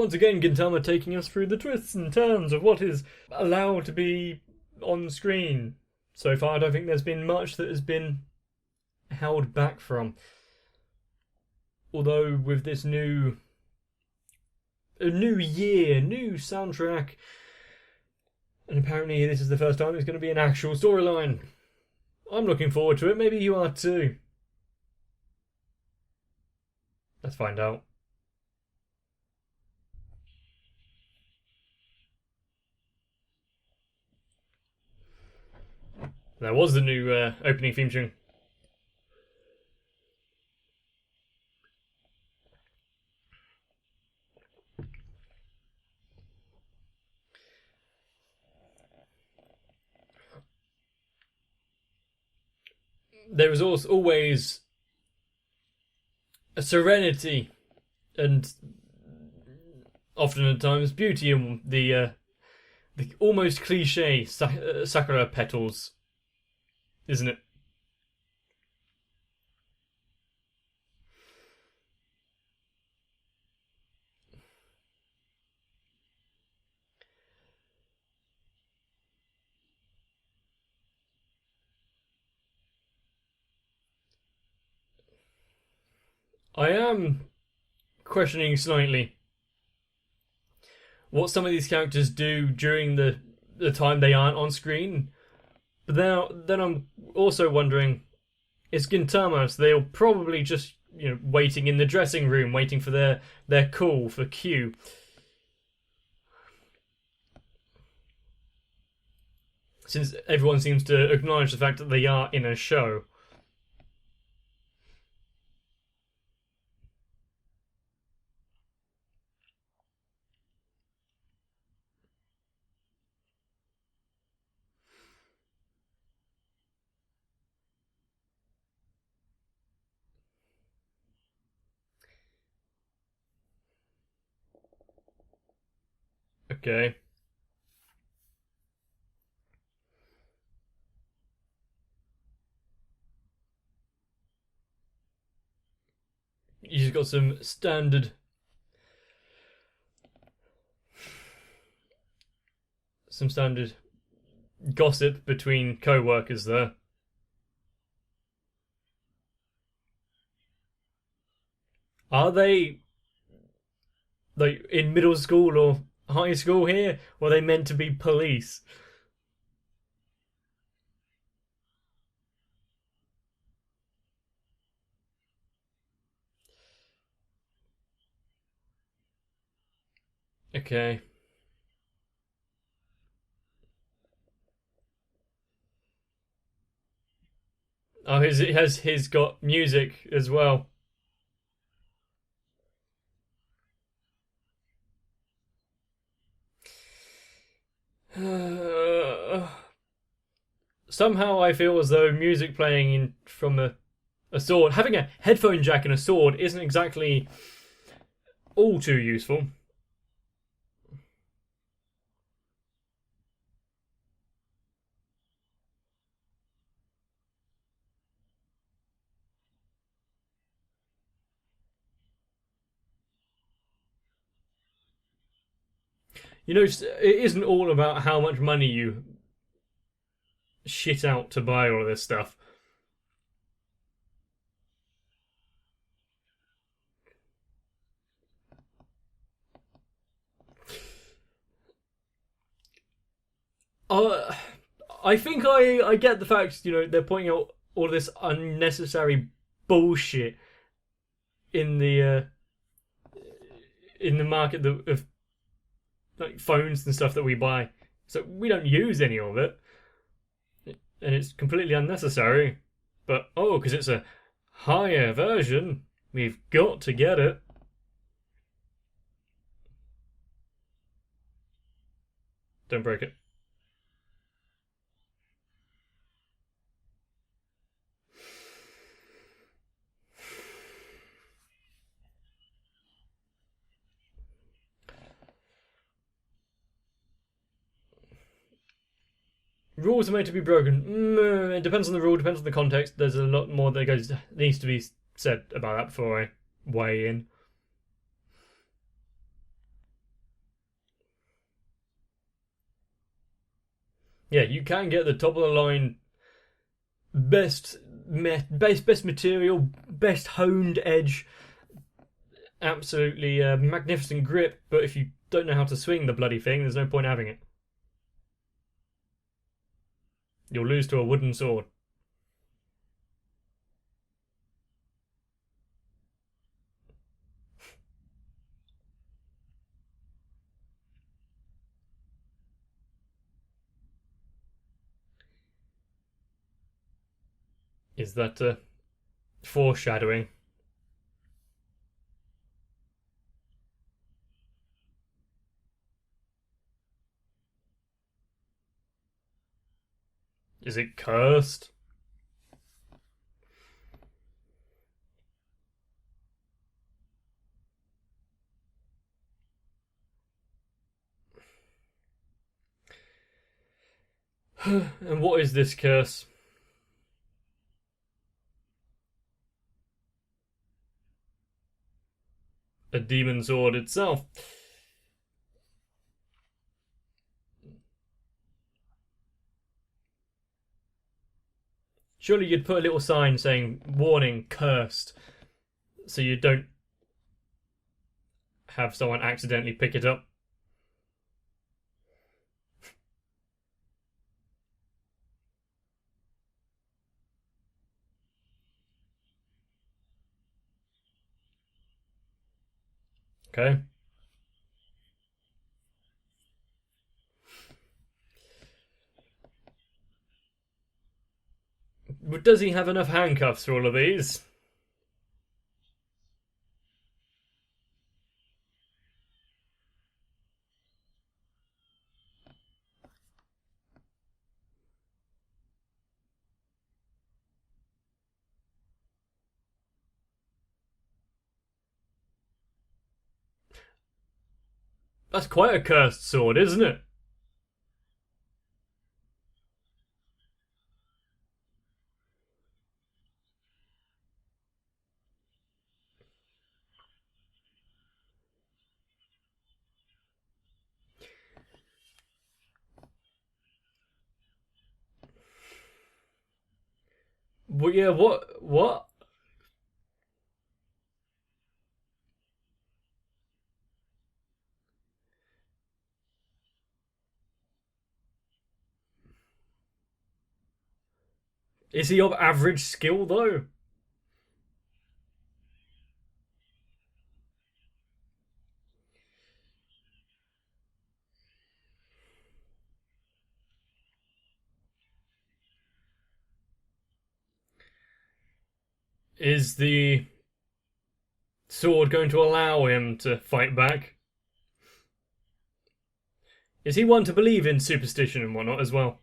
once again, Gintama taking us through the twists and turns of what is allowed to be on screen. So far, I don't think there's been much that has been held back from. Although with this new year, new soundtrack, and apparently this is the first time it's going to be an actual storyline. I'm looking forward to it. Maybe you are too. Let's find out. That was the new opening theme tune. There is also always a serenity and often at times beauty in the almost cliche sakura petals, isn't it? I am questioning slightly what some of these characters do during the time they aren't on screen. But then I'm also wondering, it's Gintama, so they'll probably just, waiting in the dressing room, waiting for their call for cue. Since everyone seems to acknowledge the fact that they are in a show. Okay. You just got some standard gossip between co-workers there. Are they like in middle school or high school here? Or are they meant to be police? Okay. Oh, his got music as well. Somehow I feel as though music playing from a sword, having a headphone jack and a sword isn't exactly all too useful. It isn't all about how much money you shit out to buy all of this stuff. I think I get the fact, they're pointing out all this unnecessary bullshit in the market of like phones and stuff that we buy. So we don't use any of it. And it's completely unnecessary. But, because it's a higher version, we've got to get it. Don't break it. Rules are made to be broken. It depends on the rule, depends on the context. There's a lot more that needs to be said about that before I weigh in. Yeah, you can get the top of the line, best material, best honed edge, absolutely magnificent grip. But if you don't know how to swing the bloody thing, there's no point having it. You'll lose to a wooden sword. Is that foreshadowing? Is it cursed? And what is this curse? A demon sword itself. Surely you'd put a little sign saying warning cursed so you don't have someone accidentally pick it up. Okay. But does he have enough handcuffs for all of these? That's quite a cursed sword, isn't it? Well, yeah, what? What? Is he of average skill, though? Is the sword going to allow him to fight back? Is he one to believe in superstition and whatnot as well?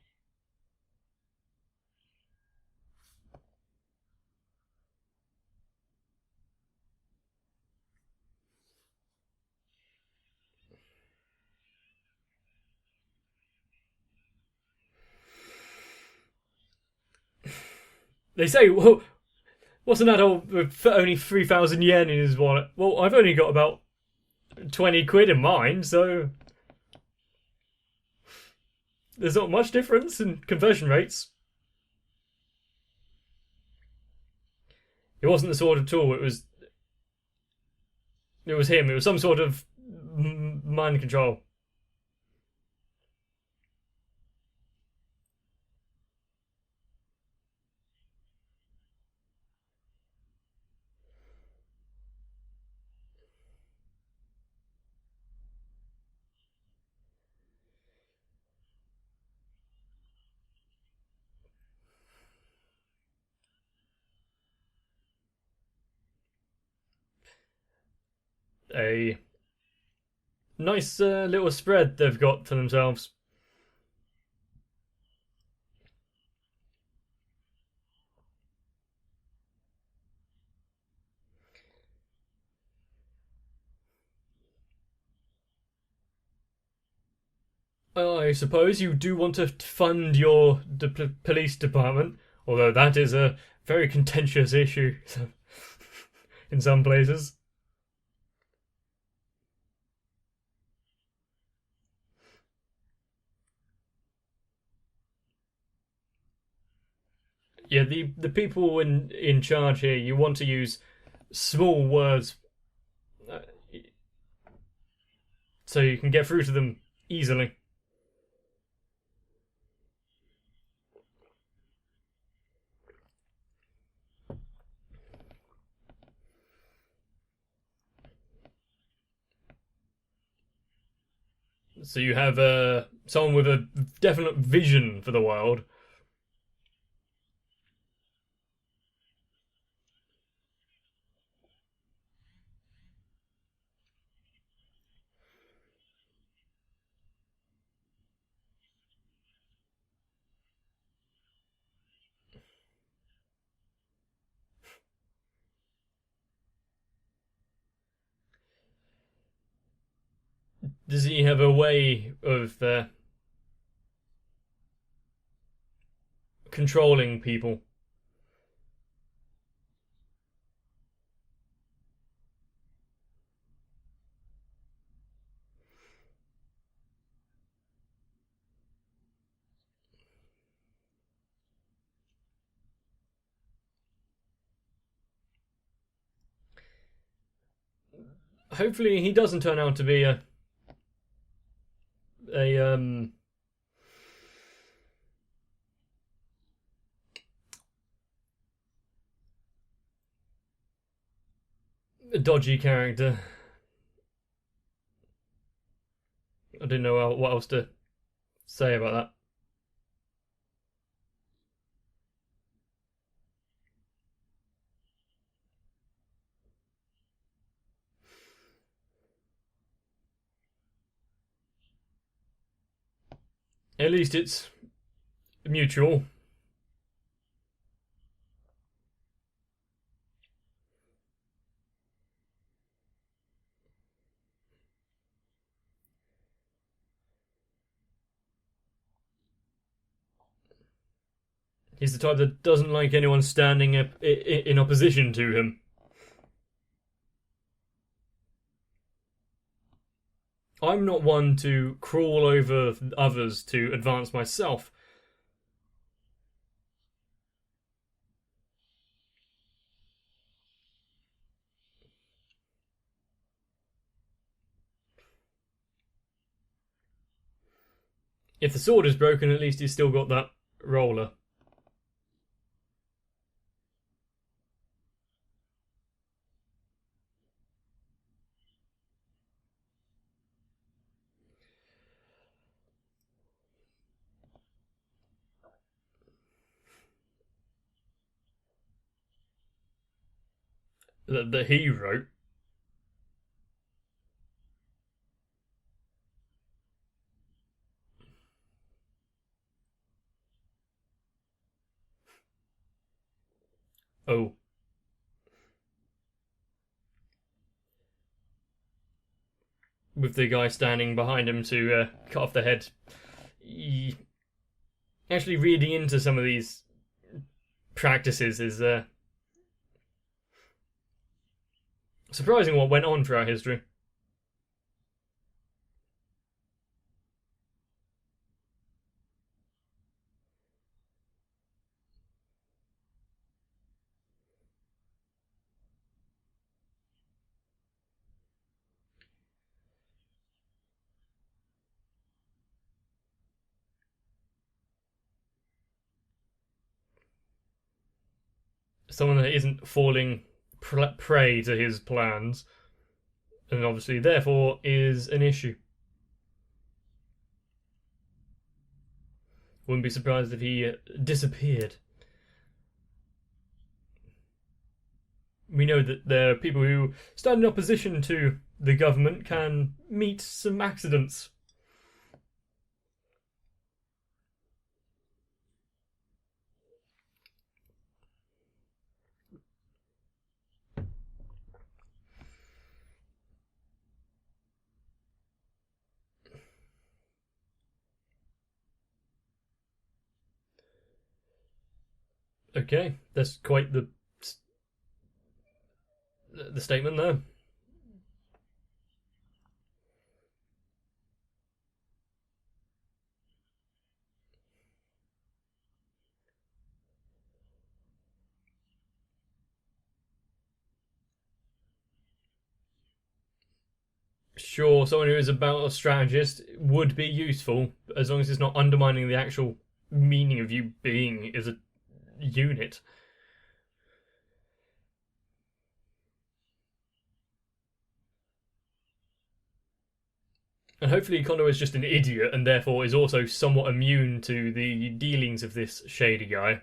They say, well, what's an adult with only 3,000 yen in his wallet? Well, I've only got about 20 quid in mine, so there's not much difference in conversion rates. It wasn't the sword at all. It was him. It was some sort of mind control. A nice little spread they've got for themselves. I suppose you do want to fund your police department, although that is a very contentious issue in some places. Yeah, the people in charge here, you want to use small words uh, so you can get through to them easily. So you have someone with a definite vision for the world. Does he have a way of controlling people? Hopefully, he doesn't turn out to be a a dodgy character. I didn't know what else to say about that. At least it's mutual. He's the type that doesn't like anyone standing in opposition to him. I'm not one to crawl over others to advance myself. If the sword is broken, at least he's still got that roller. That he wrote. Oh. With the guy standing behind him to cut off the head. Actually, reading into some of these practices is surprising what went on throughout history. Someone that isn't falling prey to his plans, and obviously, therefore, is an issue. Wouldn't be surprised if he disappeared. We know that there are people who stand in opposition to the government can meet some accidents. Okay, that's quite the statement there. sure, someone who is a battle strategist would be useful, as long as it's not undermining the actual meaning of you being as a unit. And hopefully Kondo is just an idiot and therefore is also somewhat immune to the dealings of this shady guy.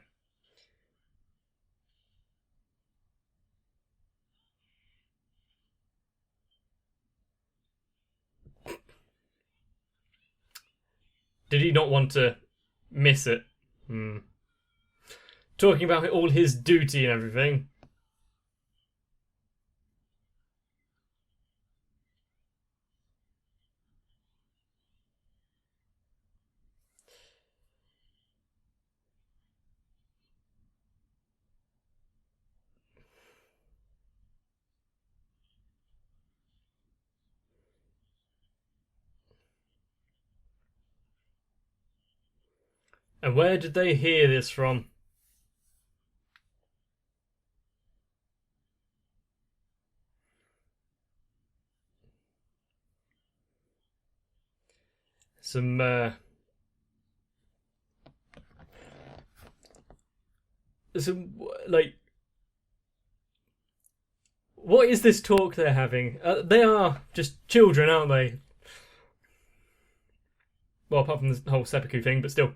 Did he not want to miss it? Talking about all his duty and everything. And where did they hear this from? Some, like, what is this talk they're having? They are just children, aren't they? Well, apart from the whole seppuku thing, but still.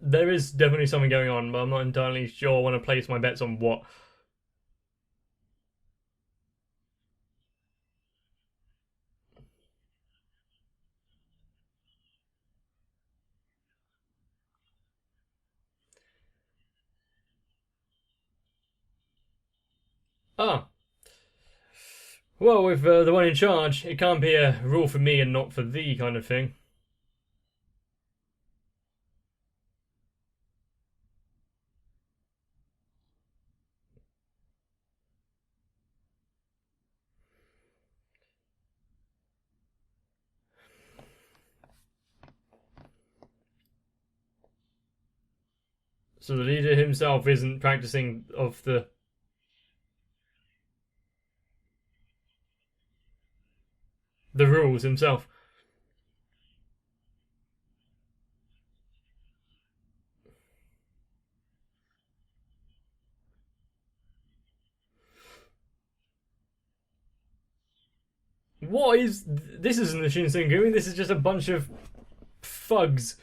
There is definitely something going on, but I'm not entirely sure I want to place my bets on what. Ah. Well, with the one in charge, it can't be a rule for me and not for thee kind of thing. So the leader himself isn't practicing of the rules himself. What is this? Isn't the Shinsengumi? This is just a bunch of thugs.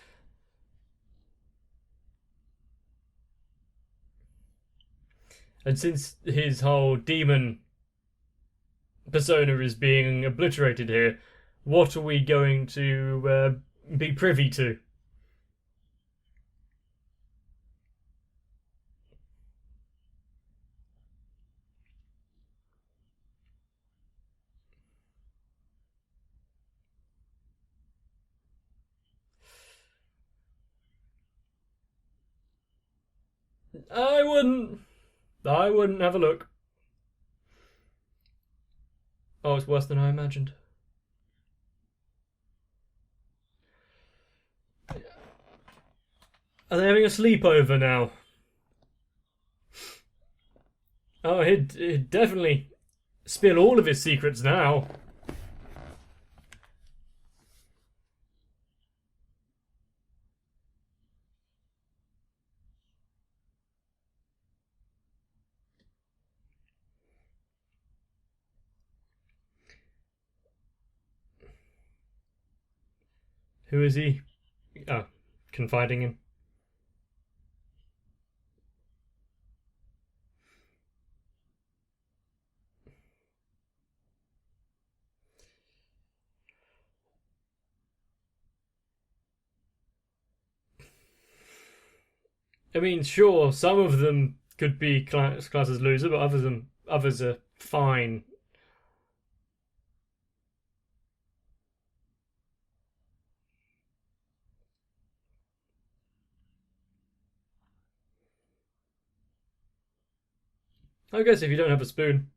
And since his whole demon persona is being obliterated here, what are we going to be privy to? I wouldn't. I wouldn't have a look. Oh, it's worse than I imagined. Are they having a sleepover now? Oh, he'd definitely spill all of his secrets now. Who is he? Oh, confiding in. I mean, sure, some of them could be classed as loser, but others are Fine. I guess if you don't have a spoon.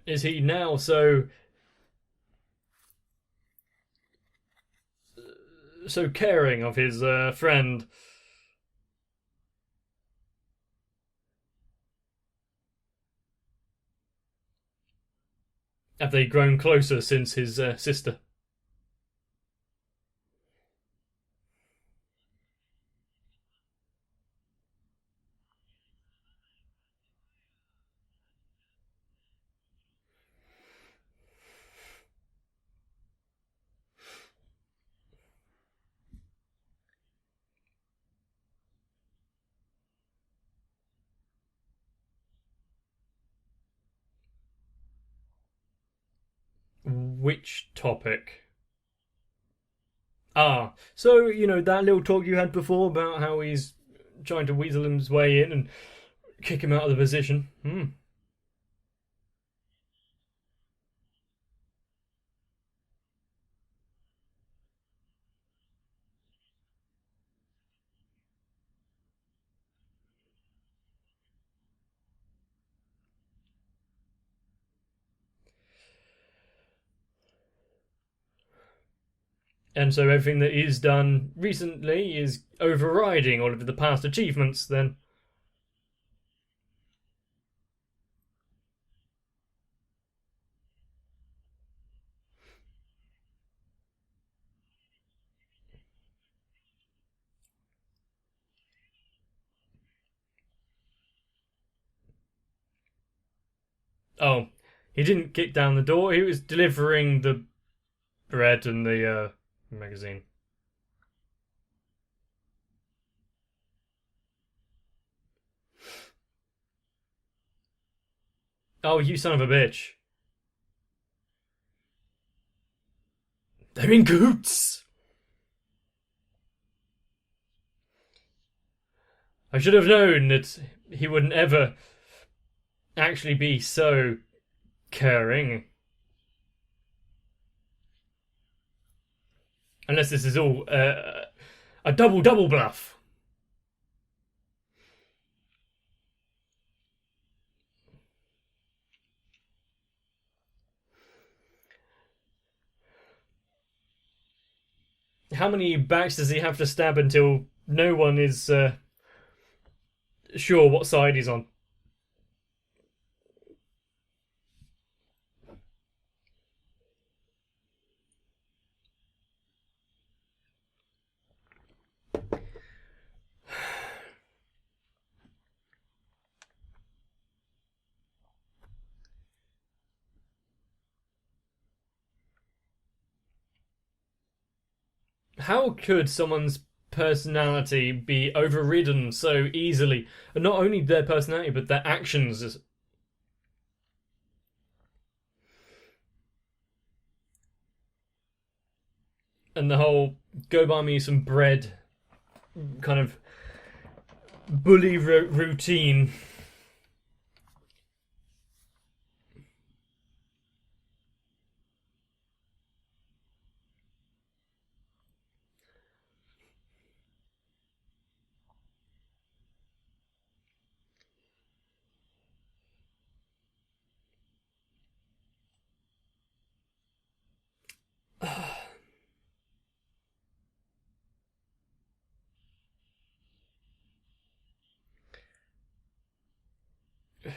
Is he now so caring of his friend? Have they grown closer since his sister? Which topic? Ah, so that little talk you had before about how he's trying to weasel his way in and kick him out of the position. Hmm. And so everything that he's done recently is overriding all of the past achievements. Then, oh, he didn't kick down the door. He was delivering the bread and the magazine. Oh, you son of a bitch! They're in coots. I should have known that he wouldn't ever actually be so caring. Unless this is all a double bluff. How many backs does he have to stab until no one is sure what side he's on? How could someone's personality be overridden so easily? And not only their personality, but their actions. And the whole go buy me some bread kind of bully routine.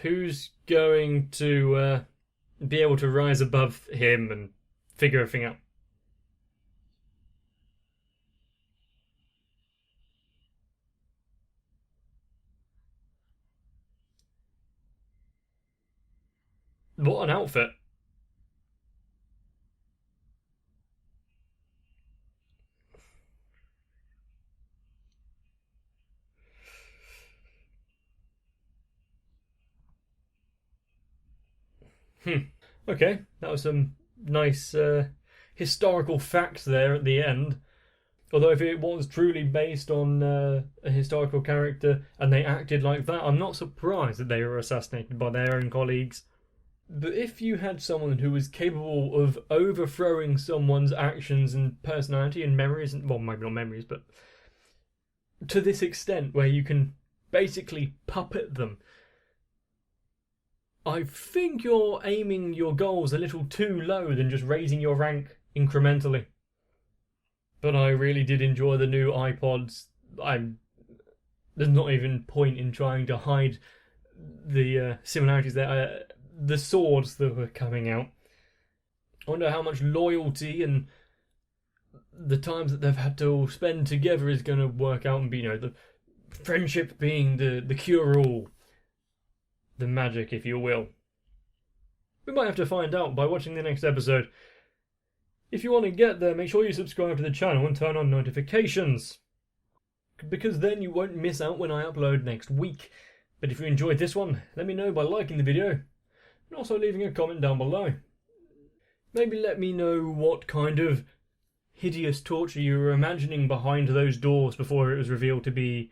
Who's going to be able to rise above him and figure everything out? What an outfit. Okay, that was some nice historical facts there at the end. Although if it was truly based on a historical character and they acted like that, I'm not surprised that they were assassinated by their own colleagues. But if you had someone who was capable of overthrowing someone's actions and personality and memories, well, maybe not memories, but to this extent where you can basically puppet them, I think you're aiming your goals a little too low than just raising your rank incrementally. But I really did enjoy the new iPods. There's not even point in trying to hide the similarities there. The swords that were coming out. I wonder how much loyalty and the times that they've had to all spend together is going to work out and be, the friendship being the cure-all. The magic, if you will. We might have to find out by watching the next episode. If you want to get there, make sure you subscribe to the channel and turn on notifications, because then you won't miss out when I upload next week. But if you enjoyed this one, let me know by liking the video and also leaving a comment down below. Maybe let me know what kind of hideous torture you were imagining behind those doors before it was revealed to be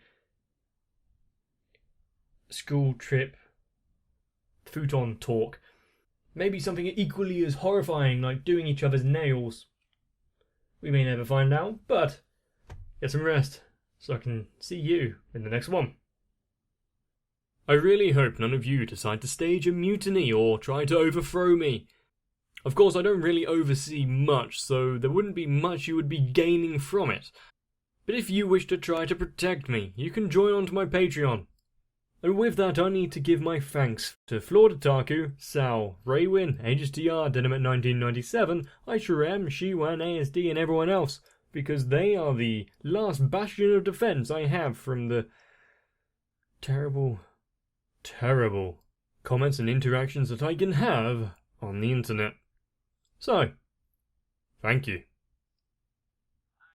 school trip futon talk. Maybe something equally as horrifying, like doing each other's nails. We may never find out, but get some rest so I can see you in the next one. I really hope none of you decide to stage a mutiny or try to overthrow me. Of course, I don't really oversee much, so there wouldn't be much you would be gaining from it. But if you wish to try to protect me, you can join onto my Patreon. And with that, I need to give my thanks to Floritaku, Sal, Raywin, HSTR, Dynamite 1997, Aishurem, Shiwan, ASD, and everyone else, because they are the last bastion of defense I have from the terrible comments and interactions that I can have on the internet. So, thank you.